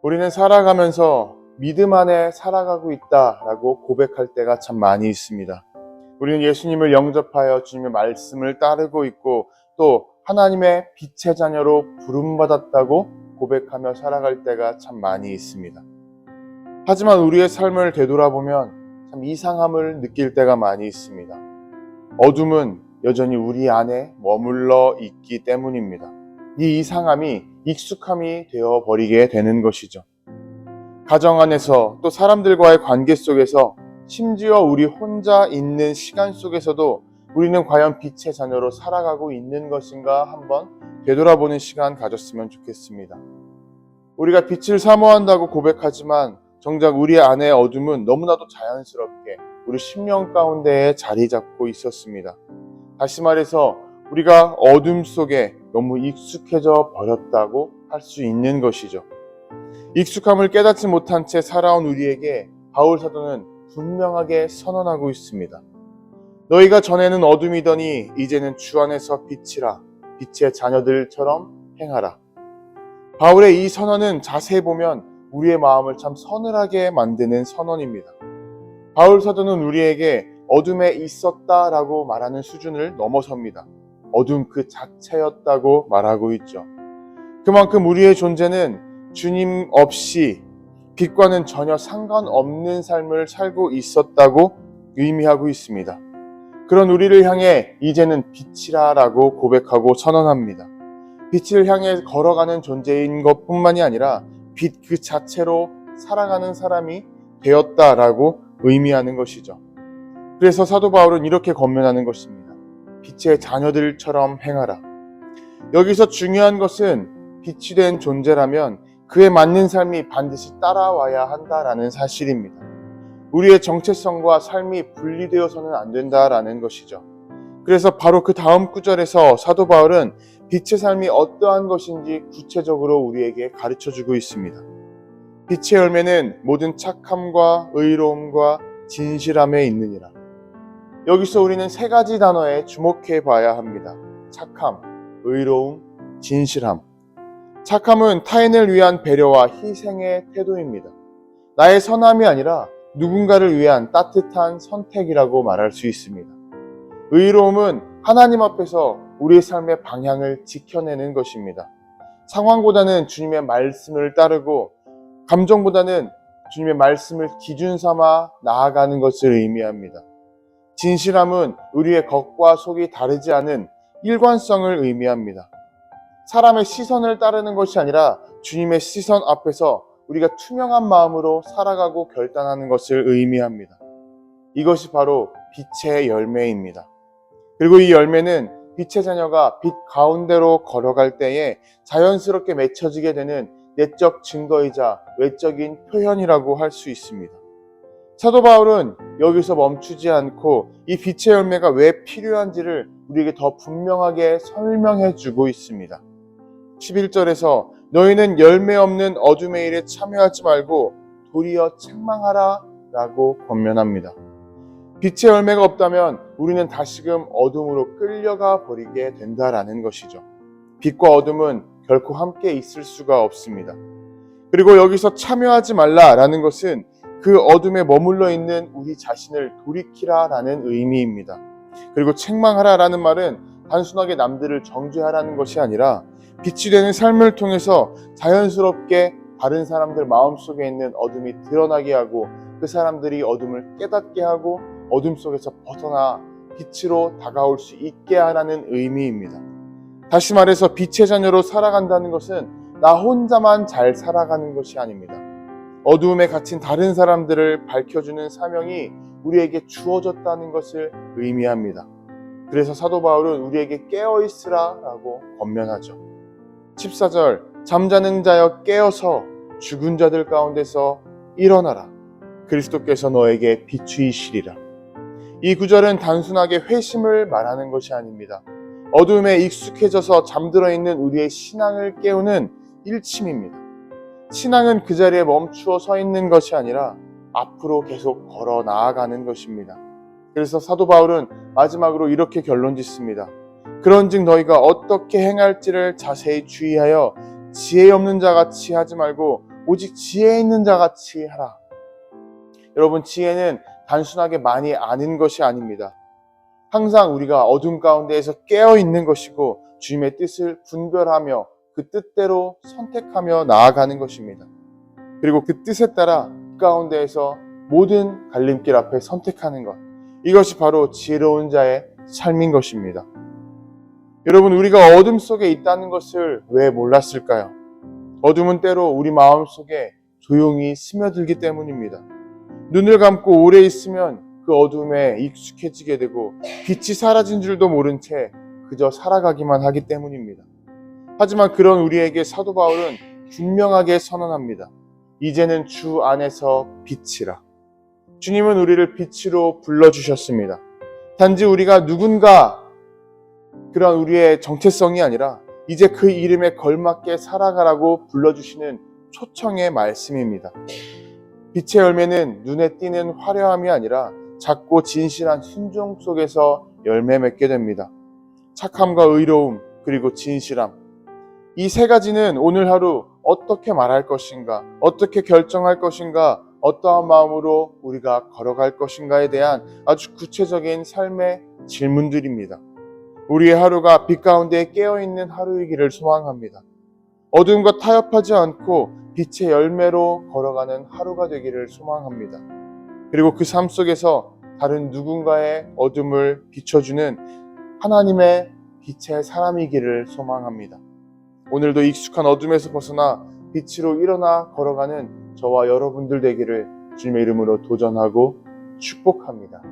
우리는 살아가면서 믿음 안에 살아가고 있다라고 고백할 때가 참 많이 있습니다. 우리는 예수님을 영접하여 주님의 말씀을 따르고 있고 또 하나님의 빛의 자녀로 부름받았다고 고백하며 살아갈 때가 참 많이 있습니다. 하지만 우리의 삶을 되돌아보면 참 이상함을 느낄 때가 많이 있습니다. 어둠은 여전히 우리 안에 머물러 있기 때문입니다. 이 이상함이 익숙함이 되어버리게 되는 것이죠. 가정 안에서 또 사람들과의 관계 속에서 심지어 우리 혼자 있는 시간 속에서도 우리는 과연 빛의 자녀로 살아가고 있는 것인가 한번 되돌아보는 시간 가졌으면 좋겠습니다. 우리가 빛을 사모한다고 고백하지만 정작 우리 안의 어둠은 너무나도 자연스럽게 우리 심령 가운데에 자리 잡고 있었습니다. 다시 말해서 우리가 어둠 속에 너무 익숙해져 버렸다고 할 수 있는 것이죠. 익숙함을 깨닫지 못한 채 살아온 우리에게 바울 사도는 분명하게 선언하고 있습니다. 너희가 전에는 어둠이더니 이제는 주 안에서 빛이라, 빛의 자녀들처럼 행하라. 바울의 이 선언은 자세히 보면 우리의 마음을 참 서늘하게 만드는 선언입니다. 바울 사도는 우리에게 어둠에 있었다라고 말하는 수준을 넘어섭니다. 어둠 그 자체였다고 말하고 있죠. 그만큼 우리의 존재는 주님 없이 빛과는 전혀 상관없는 삶을 살고 있었다고 의미하고 있습니다. 그런 우리를 향해 이제는 빛이라라고 고백하고 선언합니다. 빛을 향해 걸어가는 존재인 것뿐만이 아니라 빛 그 자체로 살아가는 사람이 되었다라고 의미하는 것이죠. 그래서 사도 바울은 이렇게 권면하는 것입니다. 빛의 자녀들처럼 행하라. 여기서 중요한 것은 빛이 된 존재라면 그에 맞는 삶이 반드시 따라와야 한다라는 사실입니다. 우리의 정체성과 삶이 분리되어서는 안 된다라는 것이죠. 그래서 바로 그 다음 구절에서 사도 바울은 빛의 삶이 어떠한 것인지 구체적으로 우리에게 가르쳐주고 있습니다. 빛의 열매는 모든 착함과 의로움과 진실함에 있느니라. 여기서 우리는 세 가지 단어에 주목해 봐야 합니다. 착함, 의로움, 진실함. 착함은 타인을 위한 배려와 희생의 태도입니다. 나의 선함이 아니라 누군가를 위한 따뜻한 선택이라고 말할 수 있습니다. 의로움은 하나님 앞에서 우리의 삶의 방향을 지켜내는 것입니다. 상황보다는 주님의 말씀을 따르고 감정보다는 주님의 말씀을 기준 삼아 나아가는 것을 의미합니다. 진실함은 우리의 겉과 속이 다르지 않은 일관성을 의미합니다. 사람의 시선을 따르는 것이 아니라 주님의 시선 앞에서 우리가 투명한 마음으로 살아가고 결단하는 것을 의미합니다. 이것이 바로 빛의 열매입니다. 그리고 이 열매는 빛의 자녀가 빛 가운데로 걸어갈 때에 자연스럽게 맺혀지게 되는 내적 증거이자 외적인 표현이라고 할 수 있습니다. 사도 바울은 여기서 멈추지 않고 이 빛의 열매가 왜 필요한지를 우리에게 더 분명하게 설명해 주고 있습니다. 11절에서 너희는 열매 없는 어둠의 일에 참여하지 말고 도리어 책망하라 라고 권면합니다. 빛의 열매가 없다면 우리는 다시금 어둠으로 끌려가 버리게 된다라는 것이죠. 빛과 어둠은 결코 함께 있을 수가 없습니다. 그리고 여기서 참여하지 말라라는 것은 그 어둠에 머물러 있는 우리 자신을 돌이키라라는 의미입니다. 그리고 책망하라라는 말은 단순하게 남들을 정죄하라는 것이 아니라 빛이 되는 삶을 통해서 자연스럽게 다른 사람들 마음속에 있는 어둠이 드러나게 하고 그 사람들이 어둠을 깨닫게 하고 어둠 속에서 벗어나 빛으로 다가올 수 있게 하라는 의미입니다. 다시 말해서 빛의 자녀로 살아간다는 것은 나 혼자만 잘 살아가는 것이 아닙니다. 어두움에 갇힌 다른 사람들을 밝혀주는 사명이 우리에게 주어졌다는 것을 의미합니다. 그래서 사도 바울은 우리에게 깨어있으라 라고 권면하죠. 14절 잠자는 자여 깨어서 죽은 자들 가운데서 일어나라. 그리스도께서 너에게 비추이시리라. 이 구절은 단순하게 회심을 말하는 것이 아닙니다. 어둠에 익숙해져서 잠들어 있는 우리의 신앙을 깨우는 일침입니다. 신앙은 그 자리에 멈추어 서 있는 것이 아니라 앞으로 계속 걸어 나아가는 것입니다. 그래서 사도 바울은 마지막으로 이렇게 결론 짓습니다. 그런즉 너희가 어떻게 행할지를 자세히 주의하여 지혜 없는 자같이 하지 말고 오직 지혜 있는 자같이 하라. 여러분, 지혜는 단순하게 많이 아는 것이 아닙니다. 항상 우리가 어둠 가운데에서 깨어 있는 것이고 주님의 뜻을 분별하며 그 뜻대로 선택하며 나아가는 것입니다. 그리고 그 뜻에 따라 그 가운데에서 모든 갈림길 앞에 선택하는 것, 이것이 바로 지혜로운 자의 삶인 것입니다. 여러분, 우리가 어둠 속에 있다는 것을 왜 몰랐을까요? 어둠은 때로 우리 마음속에 조용히 스며들기 때문입니다. 눈을 감고 오래 있으면 그 어둠에 익숙해지게 되고 빛이 사라진 줄도 모른 채 그저 살아가기만 하기 때문입니다. 하지만 그런 우리에게 사도 바울은 분명하게 선언합니다. 이제는 주 안에서 빛이라. 주님은 우리를 빛으로 불러주셨습니다. 단지 우리가 누군가 그런 우리의 정체성이 아니라 이제 그 이름에 걸맞게 살아가라고 불러주시는 초청의 말씀입니다. 빛의 열매는 눈에 띄는 화려함이 아니라 작고 진실한 순종 속에서 열매 맺게 됩니다. 착함과 의로움, 그리고 진실함. 이 세 가지는 오늘 하루 어떻게 말할 것인가, 어떻게 결정할 것인가, 어떠한 마음으로 우리가 걸어갈 것인가에 대한 아주 구체적인 삶의 질문들입니다. 우리의 하루가 빛 가운데 깨어있는 하루이기를 소망합니다. 어둠과 타협하지 않고 빛의 열매로 걸어가는 하루가 되기를 소망합니다. 그리고 그 삶 속에서 다른 누군가의 어둠을 비춰주는 하나님의 빛의 사람이기를 소망합니다. 오늘도 익숙한 어둠에서 벗어나 빛으로 일어나 걸어가는 저와 여러분들 되기를 주님의 이름으로 도전하고 축복합니다.